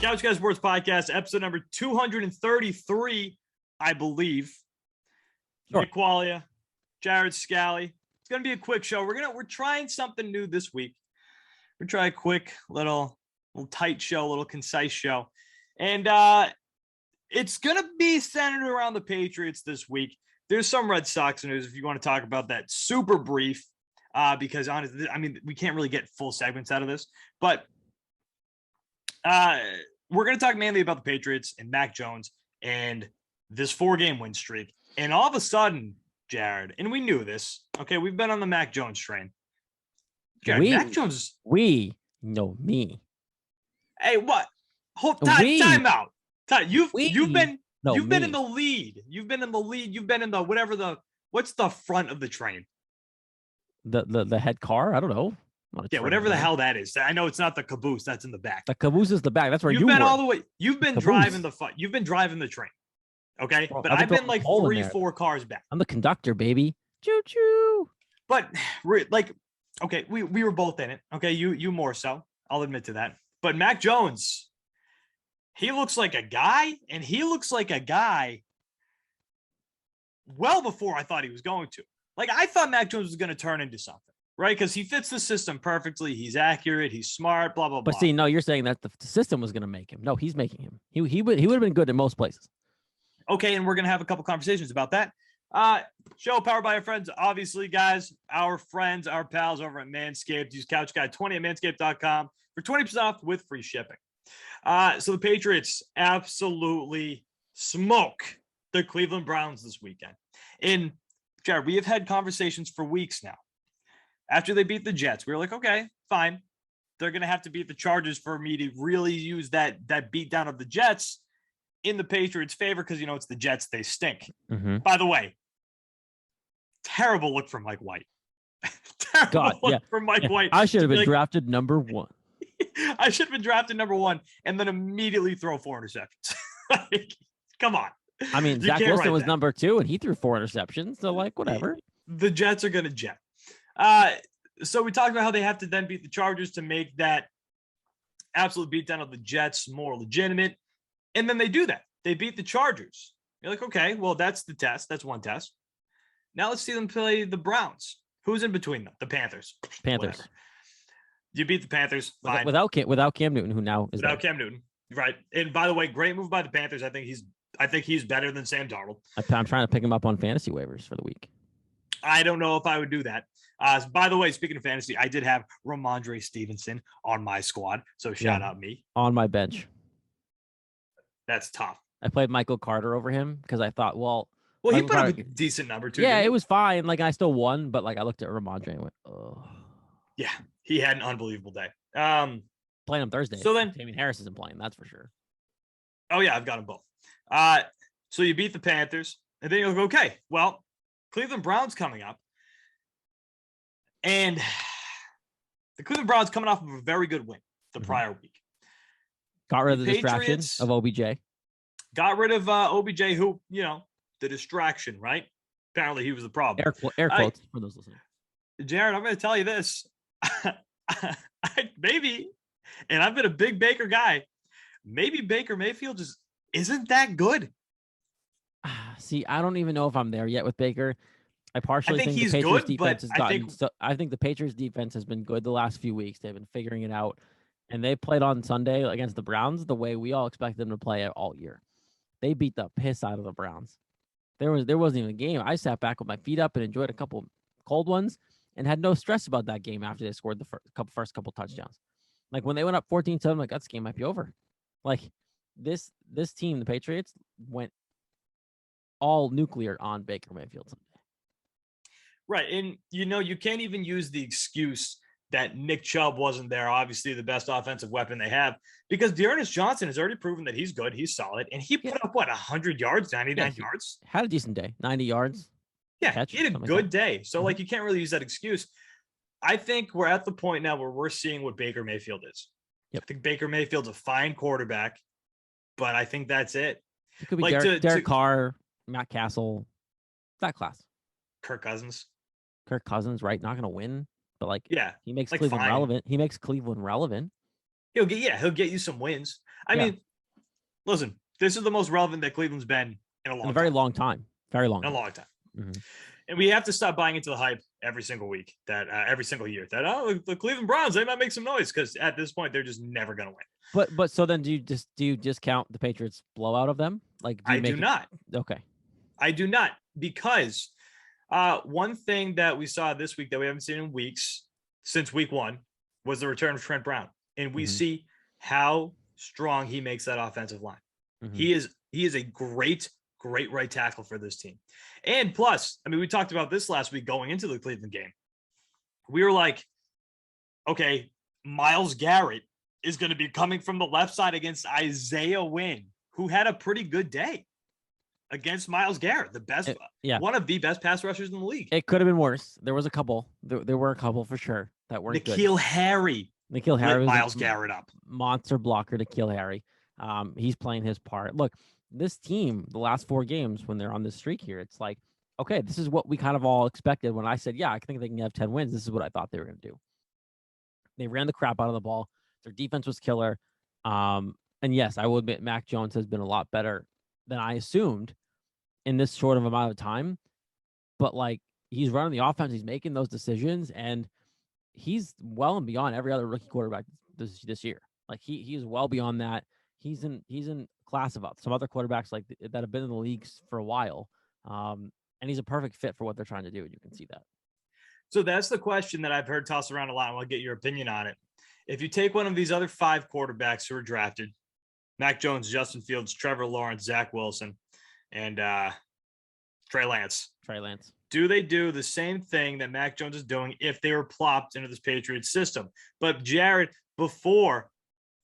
Couch Guys Sports Podcast, episode number 233, I believe. Sure. Quaglia, Jared Scali. It's gonna be a quick show. We're trying something new this week. We're trying a quick little tight show, a little concise show, and it's gonna be centered around the Patriots this week. There's some Red Sox news if you want to talk about that. Super brief, because honestly, I mean, we can't really get full segments out of this, but. We're going to talk mainly about the Patriots and Mac Jones and this 4-game win streak. And all of a sudden, Jared, and we knew this, okay, we've been on the Mac Jones train. Jared, Mac Jones. We know me. Hey, what? Time out. You've been in the lead. You've been in the lead. You've been in the what's the front of the train? The head car? I don't know. Yeah, whatever the hell that is. I know it's not the caboose. That's in the back. The caboose is the back. That's where you've been all the way. You've been driving You've been driving the train. Okay, bro, but I've been like 3-4 cars back. I'm the conductor, baby. Choo choo. But like, okay, we were both in it. Okay, you more so. I'll admit to that. But Mac Jones, he looks like a guy, and he looks like a guy. Well, before I thought he was going to. Like, I thought Mac Jones was going to turn into something. Right, because he fits the system perfectly. He's accurate. He's smart. Blah blah blah. But see, no, you're saying that the system was going to make him. No, he's making him. He would have been good in most places. Okay, and we're going to have a couple conversations about that. Show powered by our friends, obviously, guys. Our friends, our pals over at MANSCAPED. Use CouchGuy20 at manscaped.com for 20% off with free shipping. So the Patriots absolutely smoke the Cleveland Browns this weekend. And Jared, we have had conversations for weeks now. After they beat the Jets, we were like, okay, fine. They're going to have to beat the Chargers for me to really use that beatdown of the Jets in the Patriots' favor because, it's the Jets. They stink. Mm-hmm. By the way, terrible look for Mike White. Terrible look for Mike White. I should have been drafted number 1. I should have been drafted number 1 and then immediately throw 4 interceptions. Like, come on. I mean, Zach Wilson was number 2 and he threw 4 interceptions. So, like, whatever. The Jets are going to jet. So we talked about how they have to then beat the Chargers to make that absolute beatdown of the Jets more legitimate. And then they do that. They beat the Chargers. You're like, okay, well, that's the test. That's one test. Now let's see them play the Browns. Who's in between them? The Panthers. Whatever. You beat the Panthers. Fine. Without Cam Newton, who now is without Cam Newton. Right. And by the way, great move by the Panthers. I think he's better than Sam Darnold. I'm trying to pick him up on fantasy waivers for the week. I don't know if I would do that. By the way, speaking of fantasy, I did have Ramondre Stevenson on my squad, so shout out me. On my bench. That's tough. I played Michael Carter over him because I thought, well, he put up a decent number too. Yeah, it was fine. Like, I still won, but like I looked at Ramondre and went, oh. Yeah, he had an unbelievable day. Playing him Thursday. So then, Damien Harris isn't playing, that's for sure. Oh yeah, I've got them both. So you beat the Panthers, and then you go, okay, well, Cleveland Browns coming up. And the Cleveland Browns coming off of a very good win the prior week. Got rid of the distraction of OBJ. Got rid of OBJ, who, the distraction, right? Apparently he was the problem. Air quotes for those listening. Jared, I'm going to tell you this. Maybe, and I've been a big Baker guy, maybe Baker Mayfield just isn't that good. See, I don't even know if I'm there yet with Baker. I partially think he's the Patriots good, defense has gotten. I think the Patriots defense has been good the last few weeks. They've been figuring it out, and they played on Sunday against the Browns the way we all expected them to play it all year. They beat the piss out of the Browns. There wasn't even a game. I sat back with my feet up and enjoyed a couple cold ones and had no stress about that game after they scored the first couple touchdowns. Like when they went up 14-7, like that game might be over. Like this team, the Patriots, went all nuclear on Baker Mayfield Sunday. Right. And, you can't even use the excuse that Nick Chubb wasn't there, obviously the best offensive weapon they have, because Dearness Johnson has already proven that he's good, he's solid, and he put up, 100 yards, 99 yards? Had a decent day, 90 yards. Yeah, he had a good day. So, you can't really use that excuse. I think we're at the point now where we're seeing what Baker Mayfield is. Yep. I think Baker Mayfield's a fine quarterback, but I think that's it. It could be Derek Carr, Matt Castle, that class. Kirk Cousins, right? Not going to win, but yeah, he makes Cleveland relevant. He makes Cleveland relevant. He'll get you some wins. I mean, listen, this is the most relevant that Cleveland's been in a very long time. Very long. In a long time. Mm-hmm. And we have to stop buying into the hype every single week, that every single year, that the Cleveland Browns, they might make some noise, because at this point they're just never going to win. But so then do you discount the Patriots blowout of them? Like, I do not. Okay. I do not, because one thing that we saw this week that we haven't seen in weeks since week 1 was the return of Trent Brown, and we see how strong he makes that offensive line. Mm-hmm. He is a great right tackle for this team. And plus, I mean, we talked about this last week going into the Cleveland game. We were like, okay, Myles Garrett is going to be coming from the left side against Isaiah Wynn, who had a pretty good day against Myles Garrett, the best, one of the best pass rushers in the league. It could have been worse. There was a couple. There were a couple for sure that weren't good. N'Keal Harry lit Myles Garrett up. Monster blocker to N'Keal Harry. He's playing his part. Look, this team, the last 4 games when they're on this streak here, it's like, okay, this is what we kind of all expected. When I said, yeah, I think they can have 10 wins, this is what I thought they were going to do. They ran the crap out of the ball. Their defense was killer. And yes, I will admit Mac Jones has been a lot better than I assumed in this short of amount of time. But like, he's running the offense, he's making those decisions, and he's well and beyond every other rookie quarterback this year. Like he is well beyond that. He's in class of some other quarterbacks like that have been in the leagues for a while. And he's a perfect fit for what they're trying to do. And you can see that. So that's the question that I've heard tossed around a lot. And I'll get your opinion on it. If you take one of these other 5 quarterbacks who are drafted, Mac Jones, Justin Fields, Trevor Lawrence, Zach Wilson, and Trey Lance. Do they do the same thing that Mac Jones is doing if they were plopped into this Patriots system? But Jared, before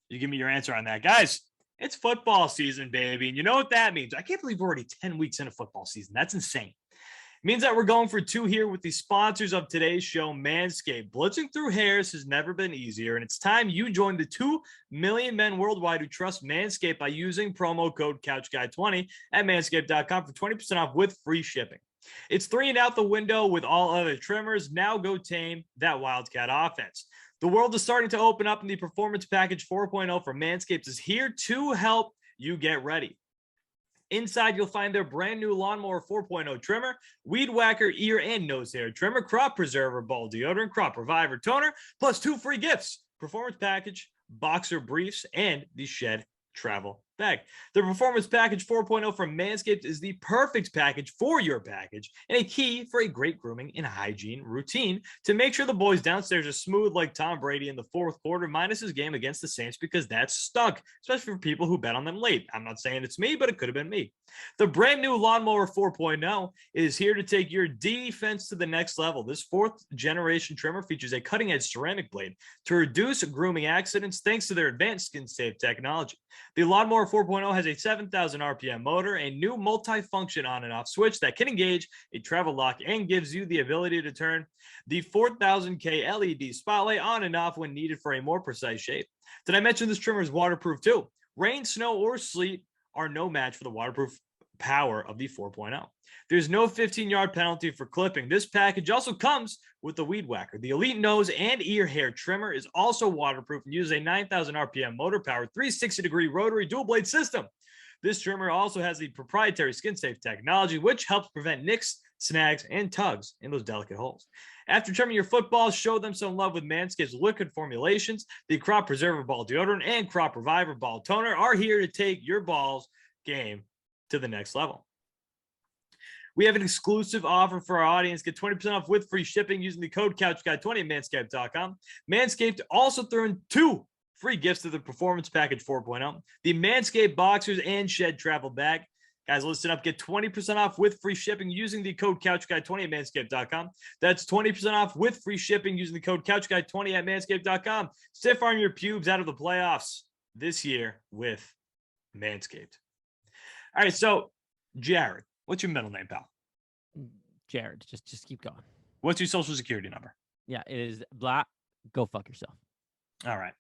you give me your answer on that, guys, it's football season, baby. And you know what that means? I can't believe we're already 10 weeks into football season. That's insane. It means that we're going for 2 here with the sponsors of today's show, MANSCAPED. Blitzing through hairs has never been easier, and it's time you join the 2 million men worldwide who trust MANSCAPED by using promo code CouchGuy20 at manscaped.com for 20% off with free shipping. It's 3 and out the window with all other trimmers. Now go tame that Wildcat offense. The world is starting to open up, and the Performance Package 4.0 from Manscaped is here to help you get ready. Inside, you'll find their brand new Lawnmower 4.0 trimmer, Weed Whacker ear and nose hair trimmer, Crop Preserver ball deodorant, Crop Reviver toner, plus 2 free gifts: Performance Package, boxer briefs, and the Shed travel bag. The Performance Package 4.0 from Manscaped is the perfect package for your package and a key for a great grooming and hygiene routine to make sure the boys downstairs are smooth like Tom Brady in the 4th quarter minus his game against the Saints, because that's stuck, especially for people who bet on them late. I'm not saying it's me, but it could have been me. The brand new Lawnmower 4.0 is here to take your defense to the next level. This 4th generation trimmer features a cutting-edge ceramic blade to reduce grooming accidents thanks to their advanced skin-safe technology. The Lawnmower 4.0 has a 7,000 RPM motor, a new multi-function on and off switch that can engage a travel lock and gives you the ability to turn the 4000K LED spotlight on and off when needed for a more precise shape. Did I mention this trimmer is waterproof too? Rain, snow, or sleet are no match for the waterproof power of the 4.0. There's no 15-yard penalty for clipping. This package also comes with the Weed Whacker. The Elite Nose and Ear Hair Trimmer is also waterproof and uses a 9,000 RPM motor-powered 360-degree rotary dual-blade system. This trimmer also has the proprietary skin-safe technology, which helps prevent nicks, snags, and tugs in those delicate holes. After trimming your footballs, show them some love with Manscaped's liquid formulations. The Crop Preserver Ball Deodorant and Crop Reviver Ball Toner are here to take your balls game to the next level. We have an exclusive offer for our audience. Get 20% off with free shipping using the code CouchGuy20 at manscaped.com. Manscaped also threw in 2 free gifts to the Performance Package 4.0, the Manscaped Boxers and Shed Travel Bag. Guys, listen up. Get 20% off with free shipping using the code CouchGuy20 at manscaped.com. That's 20% off with free shipping using the code CouchGuy20 at manscaped.com. Stiff arm your pubes out of the playoffs this year with Manscaped. All right, so Jared, what's your middle name, pal? Jared. Just keep going. What's your social security number? Yeah, it is blah. Go fuck yourself. All right.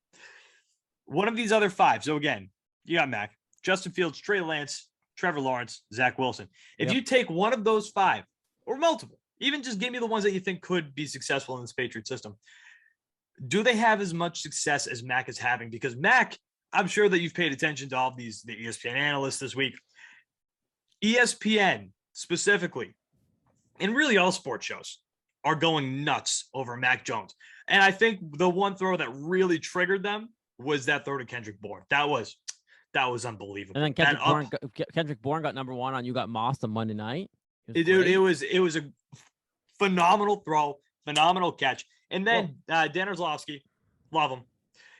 One of these other 5. So again, you got Mac, Justin Fields, Trey Lance, Trevor Lawrence, Zach Wilson. If you take one of those 5 or multiple, even just give me the ones that you think could be successful in this Patriot system, do they have as much success as Mac is having? Because Mac, I'm sure that you've paid attention to all of the ESPN analysts this week. ESPN specifically, and really all sports shows, are going nuts over Mac Jones. And I think the one throw that really triggered them was that throw to Kendrick Bourne. That was unbelievable. And then Kendrick Bourne got number 1 on You Got Mossed on Monday night. It was a phenomenal throw, phenomenal catch. And then Dan Orlovsky, love him.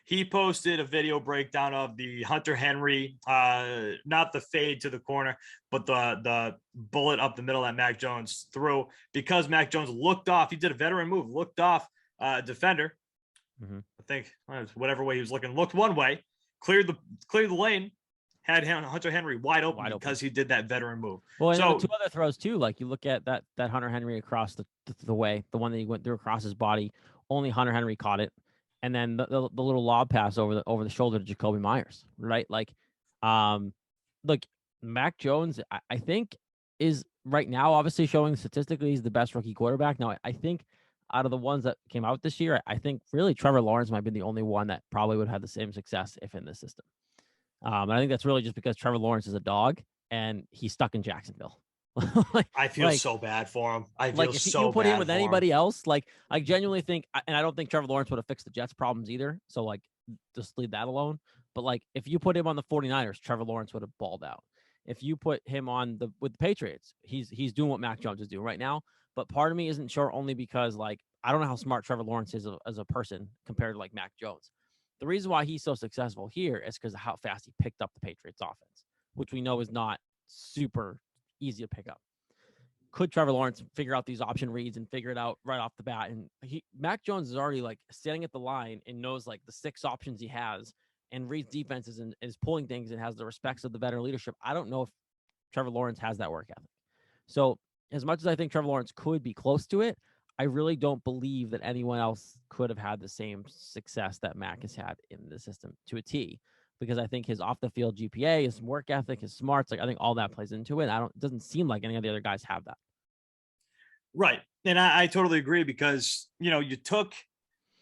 He posted a video breakdown of the Hunter Henry, not the fade to the corner, but the bullet up the middle that Mac Jones threw, because Mac Jones looked off. He did a veteran move, looked off defender. I think whatever way he was looking, looked one way, cleared the lane, had Hunter Henry wide open because he did that veteran move. Well, and so 2 other throws too. Like you look at that Hunter Henry across the way, the one that he went through across his body, only Hunter Henry caught it. And then the little lob pass over the shoulder to Jacoby Myers, right? Like, look, Mac Jones, I think is right now obviously showing statistically he's the best rookie quarterback. Now, I think out of the ones that came out this year, I think really Trevor Lawrence might be the only one that probably would have the same success if in this system. And I think that's really just because Trevor Lawrence is a dog and he's stuck in Jacksonville. I feel so bad for him. I feel if so you put bad him with anybody else, I genuinely think, and I don't think Trevor Lawrence would have fixed the Jets' problems either. So just leave that alone. But if you put him on the 49ers, Trevor Lawrence would have balled out. If you put him on with the Patriots, he's doing what Mac Jones is doing right now. But part of me isn't sure, only because I don't know how smart Trevor Lawrence is as a person compared to Mac Jones. The reason why he's so successful here is because of how fast he picked up the Patriots offense, which we know is not super easy to pick up. Could Trevor Lawrence figure out these option reads and figure it out right off the bat? And Mac Jones is already standing at the line and knows the 6 options he has and reads defenses and is pulling things and has the respects of the veteran leadership. I don't know if Trevor Lawrence has that work ethic. So as much as I think Trevor Lawrence could be close to it, I really don't believe that anyone else could have had the same success that Mac has had in the system to a T, because I think his off the field GPA, his work ethic, his smarts, I think all that plays into it. It doesn't seem like any of the other guys have that. Right. And I totally agree, because, you took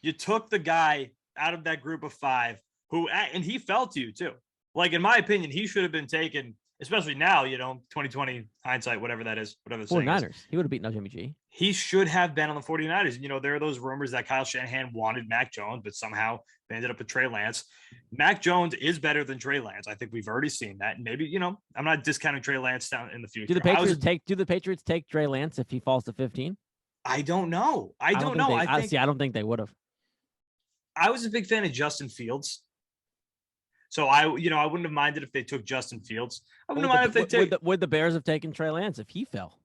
the guy out of that group of 5 and he fell to you too. In my opinion, he should have been taken, especially now, 2020 hindsight, whatever that is, whatever the 49ers. Is. He would have beaten Jimmy G. He should have been on the 49ers. There are those rumors that Kyle Shanahan wanted Mac Jones, but somehow they ended up with Trey Lance. Mac Jones is better than Trey Lance. I think we've already seen that. And maybe, I'm not discounting Trey Lance down in the future. Do the Patriots take Trey Lance if he falls to 15? I don't know. I don't know. I don't think they would have. I was a big fan of Justin Fields. So I wouldn't have minded if they took Justin Fields. I wouldn't mind if they would the Bears have taken Trey Lance if he fell,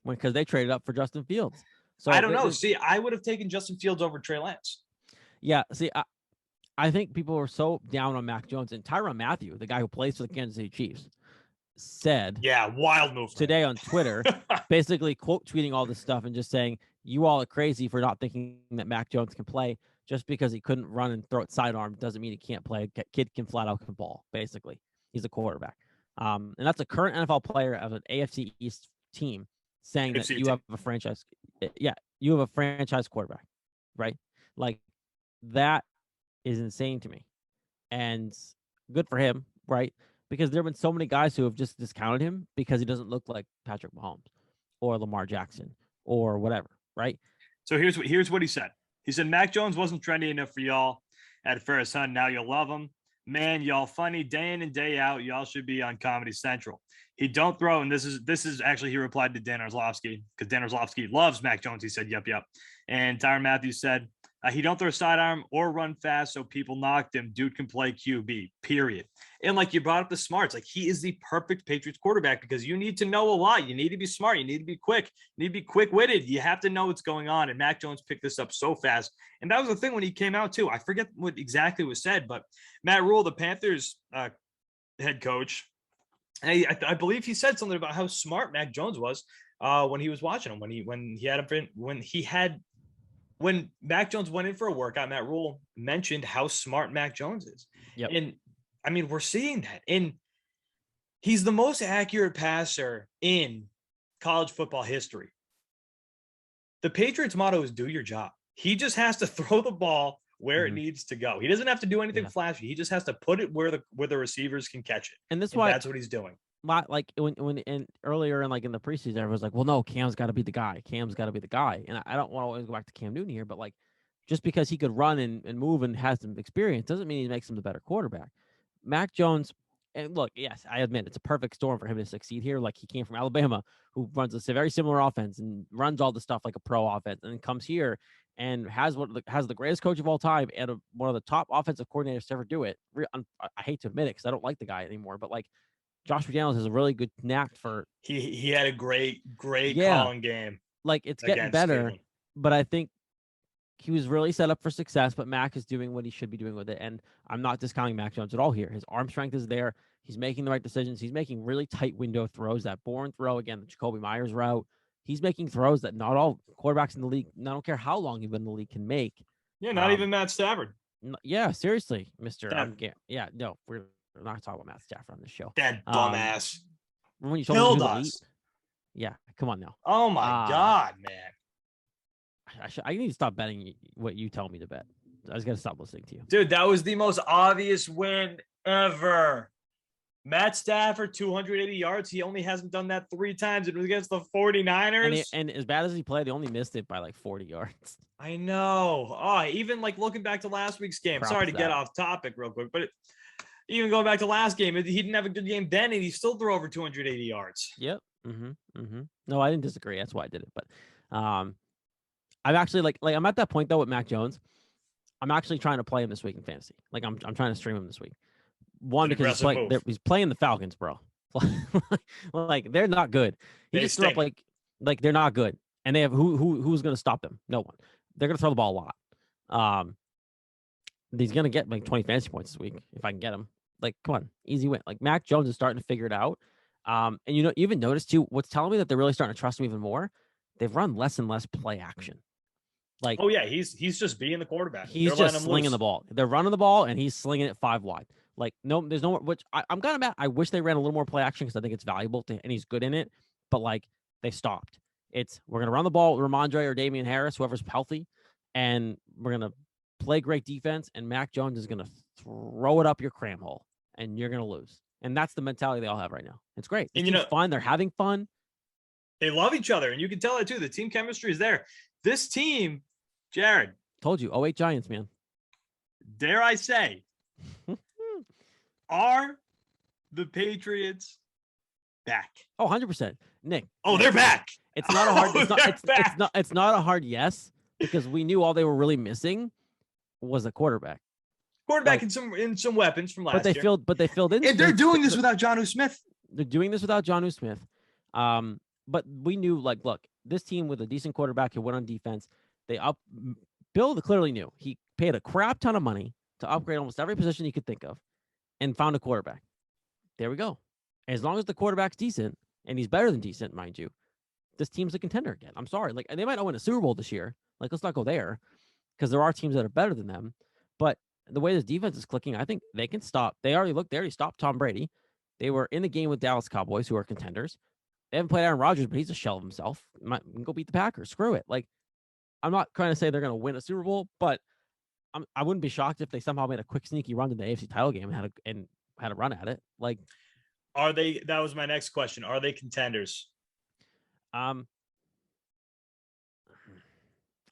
because they traded up for Justin Fields. So I don't know. See, I would have taken Justin Fields over Trey Lance. Yeah. See, I think people were so down on Mac Jones, and Tyrann Mathieu, the guy who plays for the Kansas City Chiefs, said, wild move today on Twitter, basically quote tweeting all this stuff and just saying, you all are crazy for not thinking that Mac Jones can play. Just because he couldn't run and throw it sidearm doesn't mean he can't play. Kid can flat out ball, basically. He's a quarterback. And that's a current NFL player of an AFC East team saying that you have a franchise. Yeah, you have a franchise quarterback, right? That is insane to me. And good for him, right? Because there have been so many guys who have just discounted him because he doesn't look like Patrick Mahomes or Lamar Jackson or whatever, right? So here's what he said. He said, Mac Jones wasn't trendy enough for y'all at first, huh? Now you'll love him. Man, y'all funny day in and day out. Y'all should be on Comedy Central. He don't throw, and this is actually, he replied to Dan Orlovsky, because Dan Orlovsky loves Mac Jones. He said, yep. And Tyrann Mathieu said, he don't throw sidearm or run fast, so people knocked him. Dude can play QB, period. And you brought up the smarts, he is the perfect Patriots quarterback, because you need to know a lot. You need to be smart. You need to be quick. You need to be quick-witted. You have to know what's going on. And Mac Jones picked this up so fast. And that was the thing when he came out too. I forget what exactly was said, but Matt Rule, the Panthers head coach, I believe he said something about how smart Mac Jones was when he was watching him, when Mac Jones went in for a workout. Matt Rule mentioned how smart Mac Jones is. Yep. And I mean, we're seeing that. And he's the most accurate passer in college football history. The Patriots motto is do your job. He just has to throw the ball where it needs to go. He doesn't have to do anything flashy. He just has to put it where the receivers can catch it. And why that's what he's doing. Like when earlier in the preseason, everyone's like, well, no, Cam's got to be the guy. Cam's got to be the guy. And I don't want to always go back to Cam Newton here, but like, just because he could run and move and has some experience doesn't mean he makes him the better quarterback. Mac Jones, and look, yes, I admit it's a perfect storm for him to succeed here. Like, he came from Alabama, who runs a very similar offense and runs all the stuff like a pro offense, and then comes here and has the greatest coach of all time and one of the top offensive coordinators to ever do it. I hate to admit it because I don't like the guy anymore, but like, Josh McDaniels has a really good knack for. He had a great calling game. Like, it's getting better, Cleveland. But I think he was really set up for success. But Mac is doing what he should be doing with it, and I'm not discounting Mac Jones at all here. His arm strength is there. He's making the right decisions. He's making really tight window throws. That Bourne throw again, the Jacoby Myers route. He's making throws that not all quarterbacks in the league, I don't care how long you've been in the league, can make. Yeah, not even Matt Stafford. Yeah, seriously, Mister. No, we're not talking about Matt Stafford on this show. That dumbass. When you told him elite, yeah, come on now. Oh my God, man. I need to stop betting what you tell me to bet. I just got to stop listening to you. Dude, that was the most obvious win ever. Matt Stafford, 280 yards. He only hasn't done that 3 times. It was against the 49ers. And as bad as he played, they only missed it by like 40 yards. I know. Oh, even like looking back to last week's game. Sorry to get off topic real quick, but even going back to last game, he didn't have a good game then, and he still threw over 280 yards. Yep. No, I didn't disagree. That's why I did it. But I'm actually like I'm at that point though with Mac Jones. I'm actually trying to play him this week in fantasy. Like I'm trying to stream him this week. One, because he's playing the Falcons, bro. Like, they're not good. He just threw up like they're not good, and they have who's going to stop them? No one. They're going to throw the ball a lot. He's going to get like 20 fantasy points this week if I can get him. Like, come on, easy win. Like, Mac Jones is starting to figure it out. And you even notice too, what's telling me that they're really starting to trust him even more. They've run less and less play action. Like, oh yeah, he's just being the quarterback. He's just slinging the ball. They're running the ball and he's slinging it 5 wide. Like, no, there's no more, which I'm kind of mad. I wish they ran a little more play action because I think it's valuable and he's good in it. But like, they stopped. We're gonna run the ball with Ramondre or Damian Harris, whoever's healthy, and we're gonna play great defense. And Mac Jones is gonna throw it up your cram hole, and you're gonna lose. And that's the mentality they all have right now. It's great. It's fun. They're having fun. They love each other, and you can tell that too. The team chemistry is there. This team, Jared, told you, 08 Giants, man. Dare I say, are the Patriots back? Oh, 100%. Nick. Oh, they're back. It's not a hard. It's not a hard yes, because we knew all they were really missing was a quarterback. And some weapons from last year. But they filled in. And they're doing this without Jonnu Smith. They're doing this without Jonnu Smith. But we knew, like, look, this team with a decent quarterback who went on defense, Bill clearly knew. He paid a crap ton of money to upgrade almost every position he could think of and found a quarterback. There we go. As long as the quarterback's decent, and he's better than decent, mind you, this team's a contender again. I'm sorry. Like, they might not win a Super Bowl this year. Like, let's not go there, because there are teams that are better than them. But the way this defense is clicking, I think they can stop. They already stopped Tom Brady. They were in the game with Dallas Cowboys, who are contenders. They haven't played Aaron Rodgers, but he's a shell of himself. Might go beat the Packers. Screw it. Like, I'm not trying to say they're going to win a Super Bowl, but I wouldn't be shocked if they somehow made a quick, sneaky run to the AFC title game and had a run at it. Like, are they? That was my next question. Are they contenders? I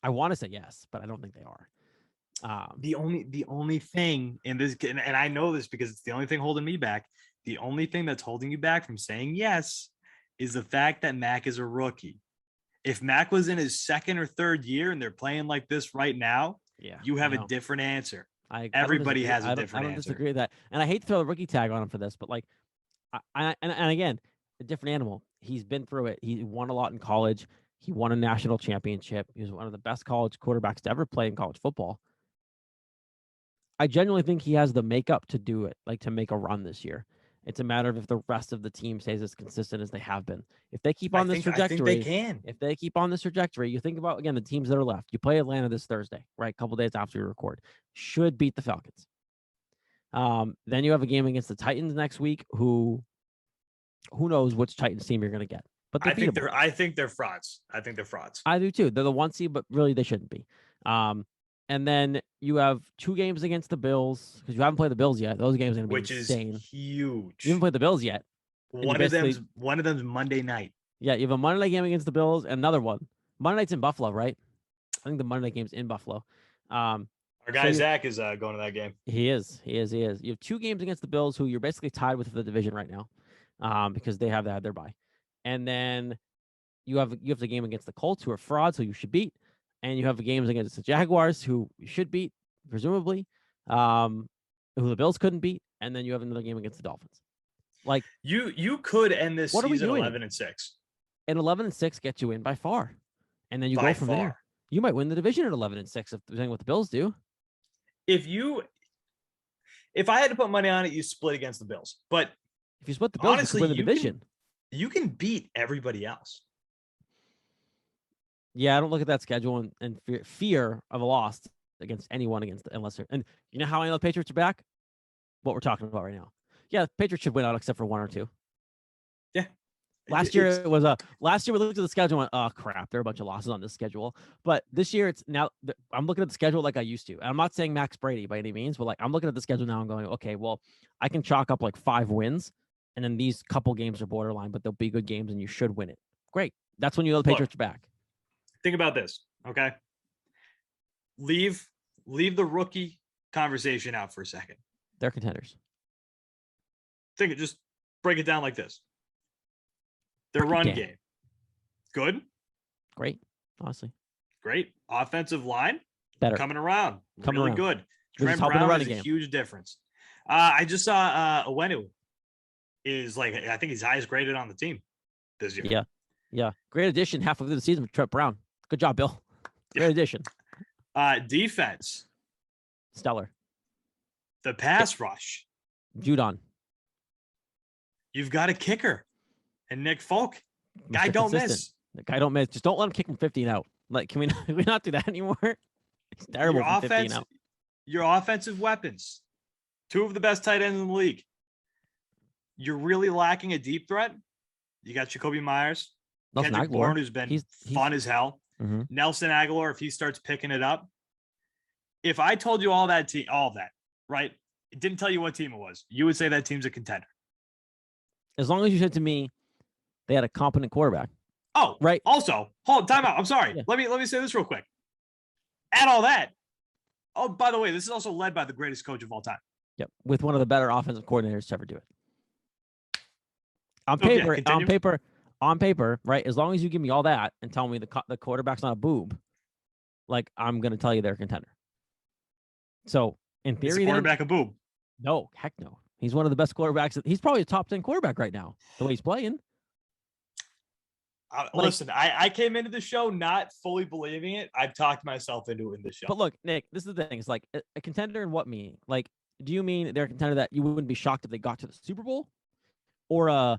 want to say yes, but I don't think they are. The only thing in this, and I know this because it's the only thing holding me back. The only thing that's holding you back from saying yes is the fact that Mac is a rookie. If Mac was in his 2nd or 3rd year and they're playing like this right now, you have a different answer. Everybody has a different answer. I don't disagree with that. And I hate to throw the rookie tag on him for this, but like, and again, a different animal. He's been through it. He won a lot in college. He won a national championship. He was one of the best college quarterbacks to ever play in college football. I genuinely think he has the makeup to do it, like to make a run this year. It's a matter of if the rest of the team stays as consistent as they have been. If they keep on this trajectory, I think they can. If they keep on this trajectory, you think about, again, the teams that are left. You play Atlanta this Thursday, right? A couple days after we record. Should beat the Falcons. Then you have a game against the Titans next week, who knows which Titans team you're going to get. But I think they're frauds. I think they're frauds. I do too. They're the 1 seed, but really they shouldn't be. And then you have 2 games against the Bills because you haven't played the Bills yet. Those games are going to be which insane. is huge. You haven't played the Bills yet. One of them's Monday night. Yeah, you have a Monday night game against the Bills and another one. Monday night's in Buffalo, right? I think the Monday night game's in Buffalo. Our guy Zach is going to that game. He is. You have 2 games against the Bills, who you're basically tied with the division right now, because they have had their bye. And then you have the game against the Colts, who are frauds, who you should beat, and you have the games against the Jaguars, who you should beat, presumably, who the Bills couldn't beat, and then you have another game against the Dolphins. Like you could end this season 11-6. And 11-6 gets you in by far, and then you go from there. You might win the division at 11-6 if depending what the Bills do. If I had to put money on it, you split against the Bills. But if you split the Bills, honestly, you could win the division. You can beat everybody else. Yeah, I don't look at that schedule and fear of a loss against anyone unless they're. And you know how I know the Patriots are back? What we're talking about right now. Yeah, the Patriots should win out except for 1 or 2. Yeah. Last year we looked at the schedule and went, oh crap, there are a bunch of losses on this schedule. But this year I'm looking at the schedule like I used to. And I'm not saying Max Brady by any means, but like I'm looking at the schedule now and going, okay, well, I can chalk up like 5 wins, and then these couple games are borderline, but they'll be good games and you should win it. Great. That's when you know the Patriots are back. Think about this, okay? Leave the rookie conversation out for a second. They're contenders. Just break it down like this. Their run game. Good. Great. Honestly. Great. Offensive line. Better. Coming around. Really good. Trent Brown is a huge difference. I just saw Owenu is like, I think he's highest graded on the team this year. Yeah. Great addition halfway through the season with Trent Brown. Good job, Bill. Great addition. Defense. Stellar. The pass rush. Judon. You've got a kicker. And Nick Folk. Guy don't miss. The guy don't miss. Just don't let him kick from 15 out. Like, can we not do that anymore? He's terrible from 15 out. Your offensive weapons. 2 of the best tight ends in the league. You're really lacking a deep threat. You got Jacoby Myers. Kendrick Bourne, who's been fun as hell. Mm-hmm. Nelson Aguilar, if he starts picking it up. If I told you all that, right? It didn't tell you what team it was. You would say that team's a contender. As long as you said to me they had a competent quarterback. Oh, right. Also, hold on, time out. I'm sorry. Yeah. Let me say this real quick. Add all that. Oh, by the way, this is also led by the greatest coach of all time. Yep, with one of the better offensive coordinators to ever do it. On paper, right? As long as you give me all that and tell me the quarterback's not a boob, like I'm gonna tell you they're a contender. So in theory, is the quarterback a boob? No, heck no. He's one of the best quarterbacks. He's probably a top 10 quarterback right now, the way he's playing. Listen, I came into the show not fully believing it. I've talked myself into it in the show. But look, Nick, this is the thing. It's like a contender in what meaning? Like, do you mean they're a contender that you wouldn't be shocked if they got to the Super Bowl? Or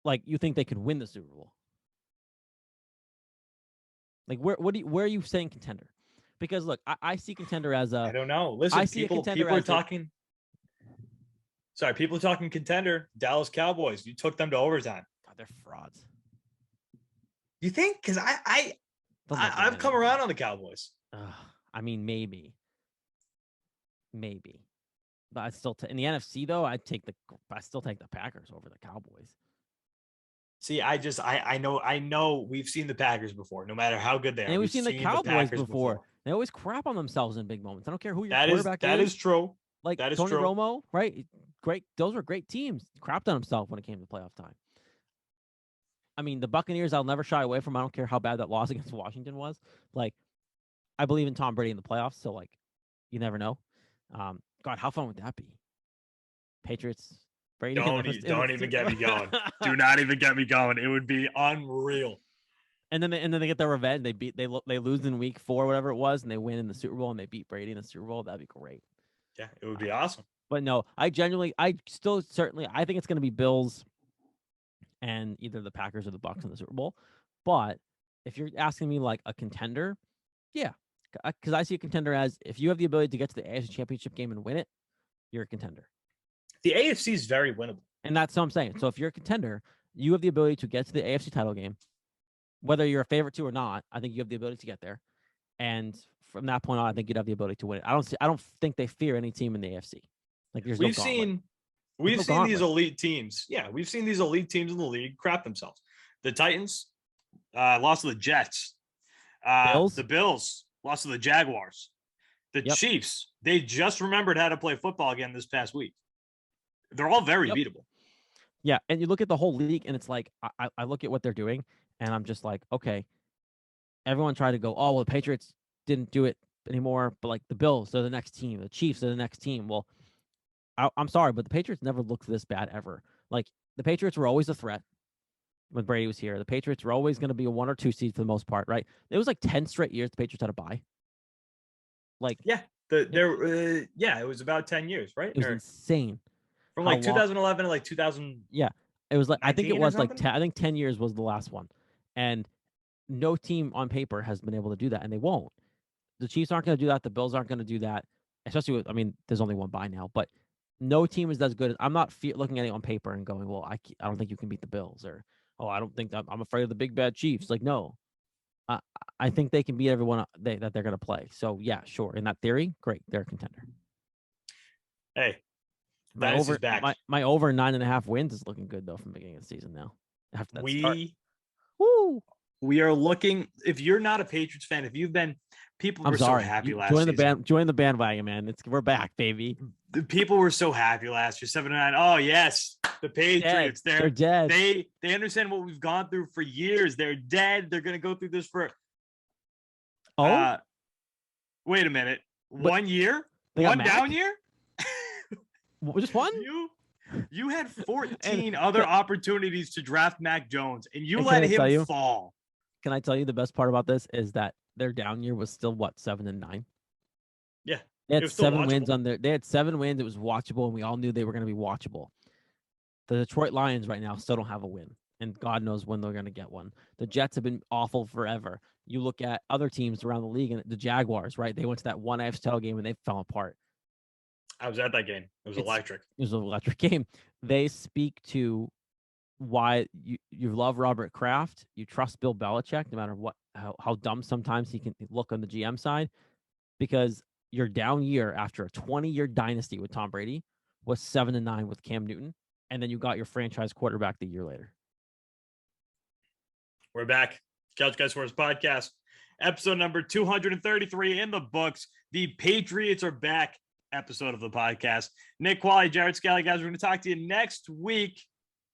like you think they could win the Super Bowl? Like where are you saying contender? Because look, I see contender as I don't know. Listen, people are talking. Sorry, people are talking contender. Dallas Cowboys. You took them to overtime. God, they're frauds. You think? Because I've come around on the Cowboys. I mean, maybe, but I still in the NFC though. I still take the Packers over the Cowboys. See, I know we've seen the Packers before. No matter how good they are, and we've seen the Cowboys before. They always crap on themselves in big moments. I don't care who your quarterback is. That is true. Like that is Tony true. Romo, right? Great. Those were great teams. Crapped on himself when it came to playoff time. I mean, the Buccaneers, I'll never shy away from. I don't care how bad that loss against Washington was. Like, I believe in Tom Brady in the playoffs. So, like, you never know. God, how fun would that be? Patriots, Brady. Don't even get me going. Do not even get me going. It would be unreal. And then they get their revenge. They lose in week 4, whatever it was, and they win in the Super Bowl, and they beat Brady in the Super Bowl. That'd be great. Yeah, it would be awesome. But no, I think it's going to be Bills and either the Packers or the Bucs in the Super Bowl. But if you're asking me like a contender, yeah, because I see a contender as if you have the ability to get to the AFC Championship game and win it, you're a contender. The AFC is very winnable. And that's what I'm saying. So if you're a contender, you have the ability to get to the AFC title game, whether you're a favorite to or not. I think you have the ability to get there. And from that point on, I think you'd have the ability to win it. I don't think they fear any team in the AFC. Like there's we've no seen these elite teams. Yeah, we've seen these elite teams in the league crap themselves. The Titans lost to the Jets. The Bills lost to the Jaguars. The Chiefs, they just remembered how to play football again this past week. They're all very beatable. Yeah, and you look at the whole league, and it's like I look at what they're doing, and I'm just like, okay, everyone tried to go, oh, well, the Patriots didn't do it anymore, but like the Bills, they're the next team. The Chiefs are the next team. Well, I'm sorry, but the Patriots never looked this bad ever. Like the Patriots were always a threat when Brady was here. The Patriots were always going to be a 1 or 2 seed for the most part, right? It was like 10 straight years the Patriots had a bye. Like it was about 10 years, right? It was insane. From like 2011 to like 2000. Yeah, it was like I think it was like 10. I think 10 years was the last one, and no team on paper has been able to do that, and they won't. The Chiefs aren't going to do that. The Bills aren't going to do that, especially with. I mean, there's only one bye now, but no team is as good. I'm not looking at it on paper and going, well, I don't think you can beat the Bills, or I don't think I'm afraid of the big bad Chiefs. Like no. I think they can beat everyone that they're going to play. So, yeah, sure. In that theory, great. They're a contender. Hey, my over 9.5 wins is looking good, though, from the beginning of the season now. After that start. We are looking – if you're not a Patriots fan, if you've been – people were so happy last season. Join the bandwagon, man. We're back, baby. The people were so happy last year, 7-9. Oh, yes, the Patriots. They're dead. They understand what we've gone through for years. They're dead. They're going to go through this for – wait a minute. 1 year? One down year? Just one? You had 14 other opportunities to draft Mac Jones, and you let him fall. Can I tell you the best part about this is that their down year was still 7-9? Yeah. They had 7 wins on there. They had 7 wins. It was watchable, and we all knew they were going to be watchable. The Detroit Lions right now still don't have a win, and God knows when they're going to get one. The Jets have been awful forever. You look at other teams around the league, and the Jaguars, right? They went to that one AFC title game, and they fell apart. I was at that game. It was electric. It was an electric game. They speak to why you love Robert Kraft. You trust Bill Belichick, no matter how dumb sometimes he can look on the GM side, because your down year after a 20-year dynasty with Tom Brady was 7-9 with Cam Newton, and then you got your franchise quarterback the year later. We're back. Couch Guys Sports Podcast, episode number 233 in the books. The Patriots are back episode of the podcast. Nick, Quaglia, Jared Scali, guys, we're going to talk to you next week.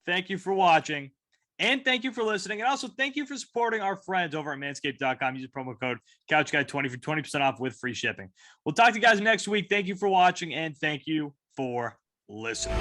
Thank you for watching, and thank you for listening, and also thank you for supporting our friends over at MANSCAPED.com. Use the promo code CouchGuy20 for 20% off with free shipping. We'll talk to you guys next week. Thank you for watching, and thank you for listening.